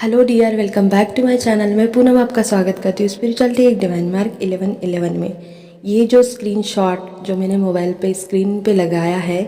Hello dear, welcome back to my channel. मैं पूनम आपका स्वागत करती हूँ स्पिरिचुअलिटी एक डिवाइन मार्क 1111 में। ये जो स्क्रीनशॉट जो मैंने मोबाइल पे स्क्रीन पे लगाया है,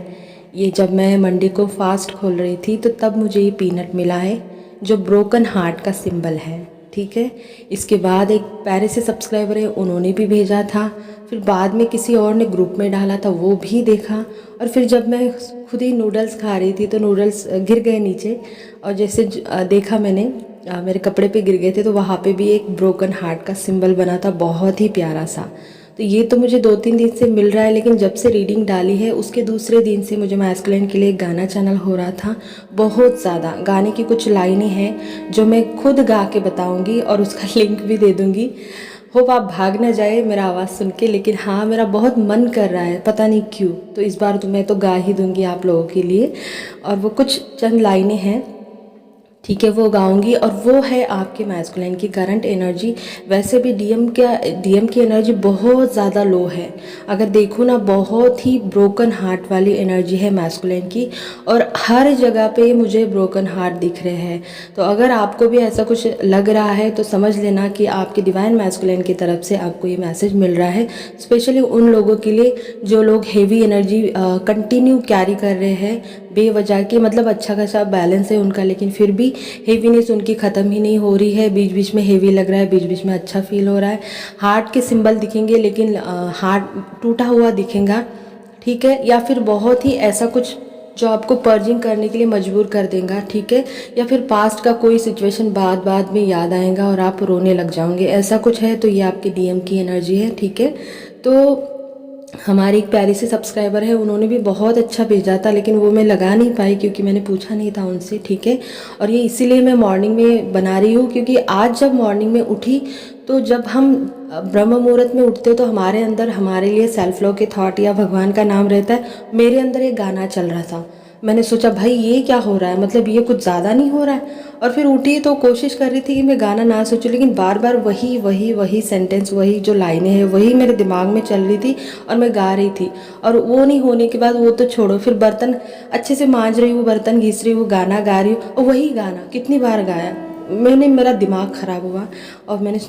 ये जब मैं मंडे को फास्ट खोल रही थी तो तब मुझे ये पीनट मिला है जो ब्रोकन हार्ट का सिंबल है। ठीक है, इसके बाद एक पेरिस से सब्सक्राइबर है, उन्होंने भी भेजा था। फिर बाद में किसी और ने ग्रुप में डाला था, वो भी देखा। और फिर जब मैं खुद ही नूडल्स खा रही थी तो नूडल्स गिर गए नीचे, और जैसे देखा मैंने, मेरे कपड़े पे गिर गए थे, तो वहाँ पे भी एक ब्रोकन हार्ट का सिंबल बना था, बहुत ही प्यारा सा। तो ये तो मुझे 2-3 दिन से मिल रहा है, लेकिन जब से रीडिंग डाली है उसके दूसरे दिन से मुझे मैस्कुलिन के लिए एक गाना चैनल हो रहा था। बहुत ज़्यादा गाने की कुछ लाइनें हैं जो मैं खुद गा के बताऊँगी और उसका लिंक भी दे दूँगी। होप आप भाग ना जाए मेरा आवाज़ सुन के, लेकिन हाँ, मेरा बहुत मन कर रहा है, पता नहीं क्यों। तो इस बार तो मैं तो गा ही दूँगी आप लोगों के लिए। और वो कुछ चंद लाइनें हैं, ठीक है, वो गाऊंगी। और वो है आपके मैस्कुलिन की करंट एनर्जी। वैसे भी डीएम की एनर्जी बहुत ज़्यादा लो है। अगर देखो ना, बहुत ही ब्रोकन हार्ट वाली एनर्जी है मैस्कुलिन की, और हर जगह पे मुझे ब्रोकन हार्ट दिख रहे हैं। तो अगर आपको भी ऐसा कुछ लग रहा है तो समझ लेना कि आपके डिवाइन मैस्कुलिन की तरफ से आपको ये मैसेज मिल रहा है। स्पेशली उन लोगों के लिए जो लोग हेवी एनर्जी कंटिन्यू कैरी कर रहे हैं बेवजह की, मतलब अच्छा खासा बैलेंस है उनका, लेकिन फिर भी हेवीनेस उनकी ख़त्म ही नहीं हो रही है। बीच बीच में हेवी लग रहा है, बीच बीच में अच्छा फील हो रहा है। हार्ट के सिंबल दिखेंगे, लेकिन हार्ट टूटा हुआ दिखेगा, ठीक है, या फिर बहुत ही ऐसा कुछ जो आपको पर्जिंग करने के लिए मजबूर कर देगा, ठीक है, या फिर पास्ट का कोई सिचुएशन बाद में याद आएगा और आप रोने लग जाओगे, ऐसा कुछ है। तो ये आपके डीएम की एनर्जी है, ठीक है। तो हमारी एक प्यारी सी सब्सक्राइबर है, उन्होंने भी बहुत अच्छा भेजा था, लेकिन वो मैं लगा नहीं पाई क्योंकि मैंने पूछा नहीं था उनसे, ठीक है। और ये इसीलिए मैं मॉर्निंग में बना रही हूँ, क्योंकि आज जब मॉर्निंग में उठी तो जब हम ब्रह्म मुहूर्त में उठते तो हमारे अंदर हमारे लिए सेल्फ लव के थॉट या भगवान का नाम रहता है। मेरे अंदर एक गाना चल रहा था, मैंने सोचा भाई ये क्या हो रहा है, मतलब ये कुछ ज़्यादा नहीं हो रहा है। और फिर उठी तो कोशिश कर रही थी कि मैं गाना ना सोचूं, लेकिन बार बार वही वही वही सेंटेंस, वही जो लाइनें हैं, वही मेरे दिमाग में चल रही थी और मैं गा रही थी। और वो नहीं होने के बाद वो तो छोड़ो, फिर बर्तन अच्छे से मांज रही हूँ, बर्तन घिस रही हूँ, गाना गा रही हूँ, और वही गाना कितनी बार गाया मैंने, मेरा दिमाग ख़राब हुआ। और मैंने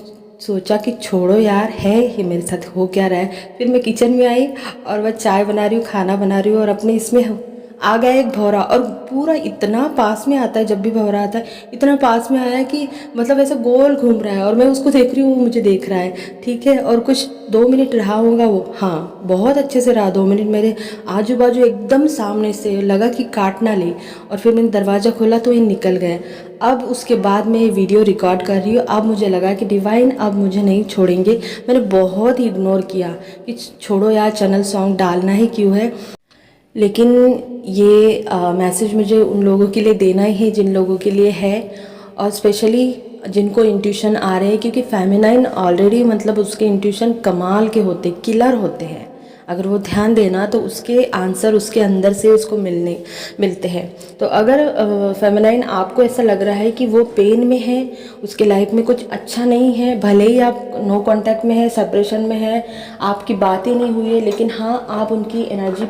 सोचा कि छोड़ो यार, है ये मेरे साथ हो क्या रहा है। फिर मैं किचन में आई और वह चाय बना रही हूँ, खाना बना रही हूँ, और अपने इसमें आ गया एक भौरा, और पूरा इतना पास में आता है, जब भी भौरा आता है इतना पास में आया कि मतलब ऐसा गोल घूम रहा है, और मैं उसको देख रही हूँ, वो मुझे देख रहा है, ठीक है। और कुछ 2 मिनट रहा होगा वो, हाँ बहुत अच्छे से रहा 2 मिनट, मेरे आजू बाजू एकदम सामने से लगा कि काट ना ले। और फिर मैंने दरवाज़ा खोला तो ये निकल गए। अब उसके बाद मैं ये वीडियो रिकॉर्ड कर रही हूँ। अब मुझे लगा कि डिवाइन अब मुझे नहीं छोड़ेंगे। मैंने बहुत ही इग्नोर किया कि छोड़ो यार, चैनल सॉन्ग डालना ही क्यों है, लेकिन ये मैसेज मुझे उन लोगों के लिए देना ही है जिन लोगों के लिए है, और स्पेशली जिनको इंट्यूशन आ रहे हैं, क्योंकि फेमिनाइन ऑलरेडी मतलब उसके इंट्यूशन कमाल के होते, किलर होते हैं। अगर वो ध्यान देना तो उसके आंसर उसके अंदर से उसको मिलते हैं। तो अगर फेमिनाइन आपको ऐसा लग रहा है कि वो पेन में है, उसके लाइफ में कुछ अच्छा नहीं है, भले ही आप नो कांटेक्ट में है, सेपरेशन में है, आपकी बातें नहीं हुई है, लेकिन हाँ आप उनकी एनर्जी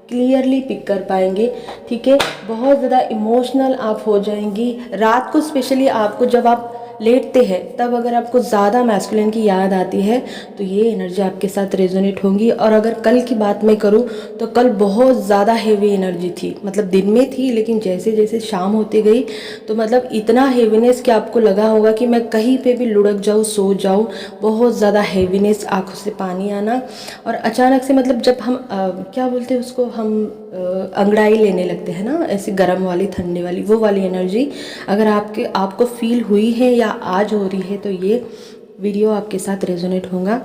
क्लियरली पिक कर पाएंगे, ठीक है। बहुत ज़्यादा इमोशनल आप हो जाएंगी रात को, स्पेशली आपको जब आप लेटते हैं तब अगर आपको ज़्यादा मैस्कुलिन की याद आती है तो ये एनर्जी आपके साथ रेजोनेट होंगी। और अगर कल की बात मैं करूँ तो कल बहुत ज़्यादा हेवी एनर्जी थी, मतलब दिन में थी, लेकिन जैसे जैसे शाम होती गई तो मतलब इतना हेवीनेस कि आपको लगा होगा कि मैं कहीं पे भी लुढ़क जाऊँ, सो जाऊँ। बहुत ज़्यादा हेवीनेस, आँखों से पानी आना, और अचानक से मतलब जब हम क्या बोलते हैं उसको, हम अंगड़ाई लेने लगते हैं ना, ऐसे गर्म वाली ठंडे वाली, वो वाली एनर्जी अगर आपको फील हुई है या आज हो रही है तो ये वीडियो आपके साथ रेजोनेट होगा।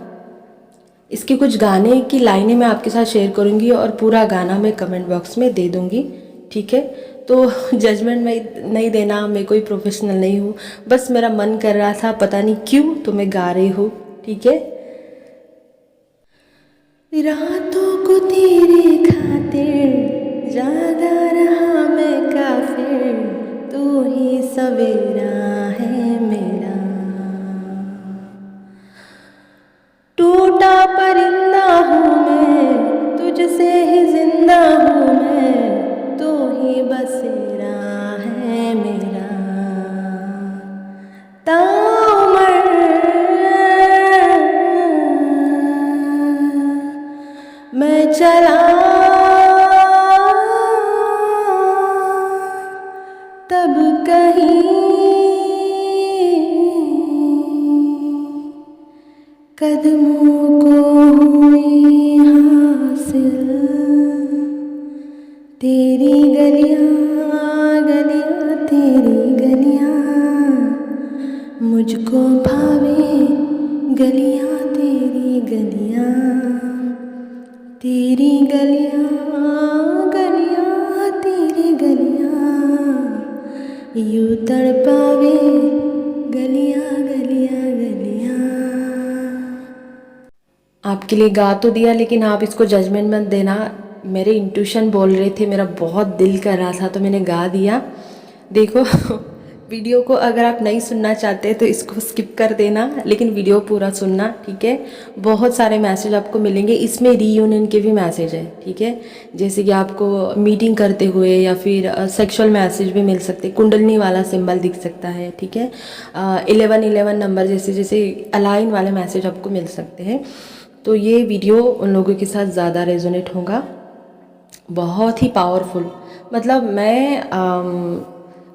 इसके कुछ गाने की लाइनें मैं आपके साथ शेयर करूंगी और पूरा गाना मैं कमेंट बॉक्स में दे दूंगी, ठीक है। तो जजमेंट में नहीं देना, मैं कोई प्रोफेशनल नहीं हूँ, बस मेरा मन कर रहा था, पता नहीं क्यों, तो मैं गा रही हूँ, ठीक है। रातों को तेरे खातिर जागा रहा मैं काफिर, तू ही सवेरा है मेरा। टूटा परिंदा हूँ मैं, तुझसे ही जिंदा हूँ मैं, तू ही बसेरा है मेरा। कदमों को हुई हासिल तेरी गलियां गलियां तेरी गलियां, मुझको भावे गलियां तेरी गलियां, तेरी गलियां गलियां तेरी गलियां, यूं तड़पावे गलियां गलियां गलियां। आपके लिए गा तो दिया, लेकिन आप इसको जजमेंट मत देना। मेरे इंट्यूशन बोल रहे थे, मेरा बहुत दिल कर रहा था तो मैंने गा दिया। देखो वीडियो को अगर आप नहीं सुनना चाहते तो इसको स्किप कर देना, लेकिन वीडियो पूरा सुनना, ठीक है। बहुत सारे मैसेज आपको मिलेंगे, इसमें रीयूनियन के भी मैसेज है, ठीक है। जैसे कि आपको मीटिंग करते हुए या फिर सेक्सुअल मैसेज भी मिल सकते, कुंडलनी वाला सिंबल दिख सकता है, ठीक है। 1111 नंबर जैसे जैसे अलाइन वाले मैसेज आपको मिल सकते हैं। तो ये वीडियो उन लोगों के साथ ज़्यादा रेजोनेट होगा, बहुत ही पावरफुल। मतलब मैं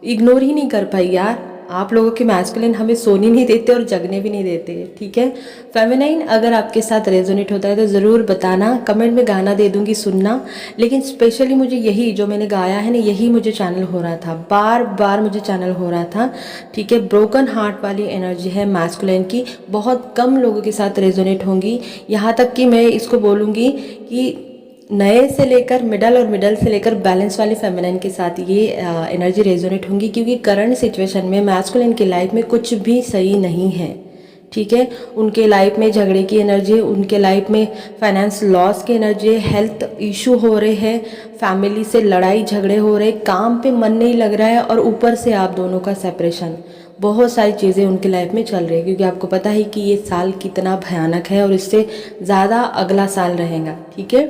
इग्नोर ही नहीं कर पाई यार। आप लोगों के मैस्कुलिन हमें सोने नहीं देते और जगने भी नहीं देते, ठीक है। फेमिनाइन अगर आपके साथ रेजोनेट होता है तो ज़रूर बताना, कमेंट में गाना दे दूंगी, सुनना। लेकिन स्पेशली मुझे यही जो मैंने गाया है ना, यही मुझे चैनल हो रहा था, बार बार मुझे चैनल हो रहा था, ठीक है। ब्रोकन हार्ट वाली एनर्जी है मैस्कुलिन की, बहुत कम लोगों के साथ रेजोनेट होंगी। यहाँ तक कि मैं इसको बोलूँगी कि नए से लेकर मिडल और मिडल से लेकर बैलेंस वाले फेमिनिन के साथ ये एनर्जी रेजोनेट होंगी, क्योंकि करंट सिचुएशन में मैस्कुलिन की लाइफ में कुछ भी सही नहीं है, ठीक है। उनके लाइफ में झगड़े की एनर्जी, उनके लाइफ में फाइनेंस लॉस की एनर्जी, हेल्थ इशू हो रहे हैं, फैमिली से लड़ाई झगड़े हो रहे, काम पे मन नहीं लग रहा है, और ऊपर से आप दोनों का सेपरेशन, बहुत सारी चीज़ें उनकी लाइफ में चल रही है। क्योंकि आपको पता है कि ये साल कितना भयानक है और इससे ज़्यादा अगला साल रहेगा, ठीक है।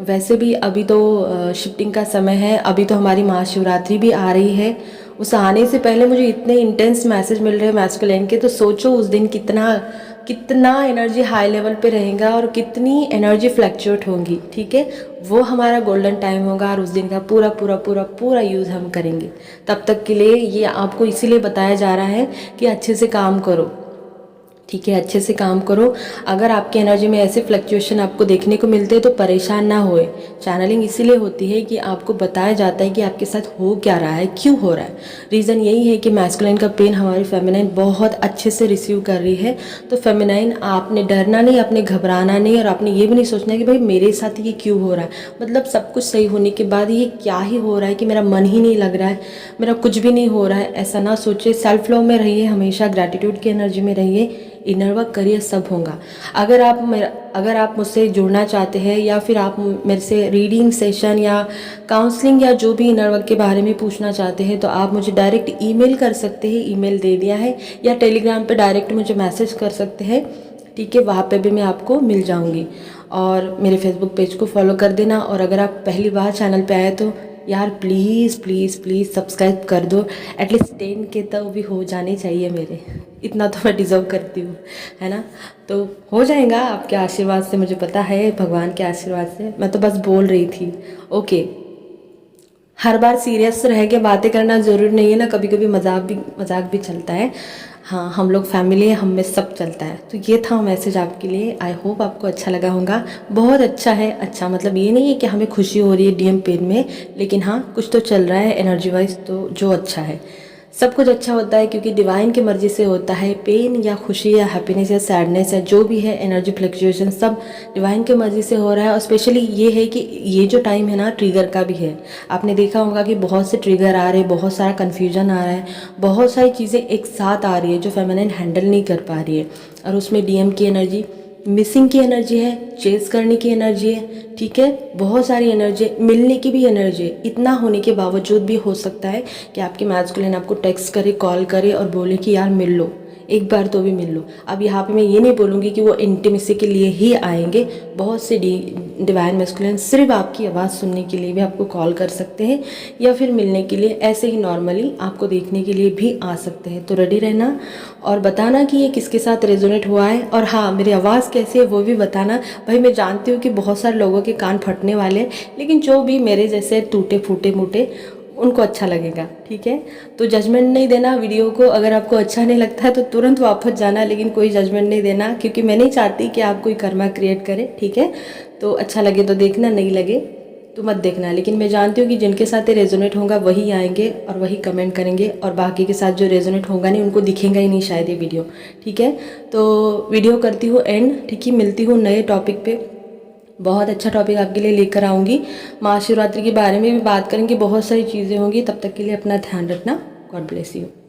वैसे भी अभी तो शिफ्टिंग का समय है, अभी तो हमारी महाशिवरात्रि भी आ रही है। उस आने से पहले मुझे इतने इंटेंस मैसेज मिल रहे हैं मैस्कुलिन के, तो सोचो उस दिन कितना कितना एनर्जी हाई लेवल पे रहेगा और कितनी एनर्जी फ्लक्चुएट होंगी, ठीक है। वो हमारा गोल्डन टाइम होगा और उस दिन का पूरा पूरा पूरा पूरा यूज़ हम करेंगे। तब तक के लिए ये आपको इसीलिए बताया जा रहा है कि अच्छे से काम करो, ठीक है, अच्छे से काम करो। अगर आपकी एनर्जी में ऐसे फ्लक्चुएशन आपको देखने को मिलते हैं तो परेशान ना होए। चैनलिंग इसीलिए होती है कि आपको बताया जाता है कि आपके साथ हो क्या रहा है, क्यों हो रहा है। रीज़न यही है कि मैस्कुलिन का पेन हमारी फेमिनाइन बहुत अच्छे से रिसीव कर रही है। तो फेमिनाइन आपने डरना नहीं, आपने घबराना नहीं, और आपने ये भी नहीं सोचना कि भाई मेरे साथ ये क्यों हो रहा है। मतलब सब कुछ सही होने के बाद ये क्या ही हो रहा है कि मेरा मन ही नहीं लग रहा है, मेरा कुछ भी नहीं हो रहा है, ऐसा ना सोचिए। सेल्फ लव में रहिए, हमेशा ग्रैटिट्यूड की एनर्जी में रहिए, इनर वर्क करिए, सब होगा। अगर आप मुझसे जुड़ना चाहते हैं या फिर आप मेरे से रीडिंग सेशन या काउंसलिंग या जो भी इनर वर्क के बारे में पूछना चाहते हैं तो आप मुझे डायरेक्ट ईमेल कर सकते हैं, ईमेल दे दिया है, या टेलीग्राम पे डायरेक्ट मुझे मैसेज कर सकते हैं, ठीक है। वहाँ पे भी मैं आपको मिल जाऊँगी। और मेरे फेसबुक पेज को फॉलो कर देना। और अगर आप पहली बार चैनल पे आए तो यार प्लीज़ प्लीज़ प्लीज़ सब्सक्राइब कर दो। एटलीस्ट 10 के तो भी हो जाने चाहिए मेरे, इतना तो मैं डिज़र्व करती हूँ, है ना। तो हो जाएगा आपके आशीर्वाद से, मुझे पता है, भगवान के आशीर्वाद से। मैं तो बस बोल रही थी। ओके, हर बार सीरियस रह के बातें करना ज़रूरी नहीं है ना, कभी कभी मजाक भी चलता है। हाँ, हम लोग फैमिली है, हम में सब चलता है। तो ये था मैसेज आपके लिए। आई होप आपको अच्छा लगा होगा। बहुत अच्छा है, अच्छा मतलब ये नहीं है कि हमें खुशी हो रही है डीएम पेन में, लेकिन हाँ कुछ तो चल रहा है एनर्जी वाइज, तो जो अच्छा है। सब कुछ अच्छा होता है क्योंकि डिवाइन की मर्जी से होता है। पेन या खुशी या हैप्पीनेस या सैडनेस या जो भी है, एनर्जी फ्लक्चुएशन सब डिवाइन की मर्जी से हो रहा है। और स्पेशली ये है कि ये जो टाइम है ना, ट्रिगर का भी है। आपने देखा होगा कि बहुत से ट्रिगर आ रहे हैं, बहुत सारा कन्फ्यूजन आ रहा है, बहुत सारी चीज़ें एक साथ आ रही है जो फेमिनिन हैंडल नहीं कर पा रही है। और उसमें डीएम की एनर्जी, मिसिंग की एनर्जी है, चेस करने की एनर्जी है, ठीक है। बहुत सारी एनर्जी, मिलने की भी एनर्जी है। इतना होने के बावजूद भी हो सकता है कि आपके मैस्कुलिन आपको टेक्स्ट करे, कॉल करे और बोले कि यार मिल लो, एक बार तो भी मिल लो। अब यहाँ पे मैं ये नहीं बोलूँगी कि वो इंटीमेसी के लिए ही आएंगे। बहुत से डिवाइन मैस्कुलिन सिर्फ आपकी आवाज़ सुनने के लिए भी आपको कॉल कर सकते हैं, या फिर मिलने के लिए ऐसे ही नॉर्मली आपको देखने के लिए भी आ सकते हैं। तो रेडी रहना और बताना कि ये किसके साथ रेजोनेट हुआ है। और हाँ, मेरी आवाज़ कैसी है वो भी बताना। भाई मैं जानती हूँ कि बहुत सारे लोगों के कान फटने वाले हैं, लेकिन जो भी मेरे जैसे टूटे फूटे मूटे उनको अच्छा लगेगा, ठीक है। तो जजमेंट नहीं देना वीडियो को, अगर आपको अच्छा नहीं लगता है तो तुरंत वापस जाना, लेकिन कोई जजमेंट नहीं देना, क्योंकि मैं नहीं चाहती कि आप कोई कर्मा क्रिएट करें, ठीक है। तो अच्छा लगे तो देखना, नहीं लगे तो मत देखना। लेकिन मैं जानती हूँ कि जिनके साथ ये रेजोनेट होगा वही आएंगे और वही कमेंट करेंगे, और बाकी के साथ जो रेजोनेट होगा नहीं उनको दिखेगा ही नहीं शायद ये वीडियो, ठीक है। तो वीडियो करती हूँ एंड, ठीक है। मिलती हूँ नए टॉपिक पे, बहुत अच्छा टॉपिक आपके लिए लेकर आऊँगी। महाशिवरात्रि के बारे में भी बात करेंगे, बहुत सारी चीज़ें होंगी। तब तक के लिए अपना ध्यान रखना। God bless you.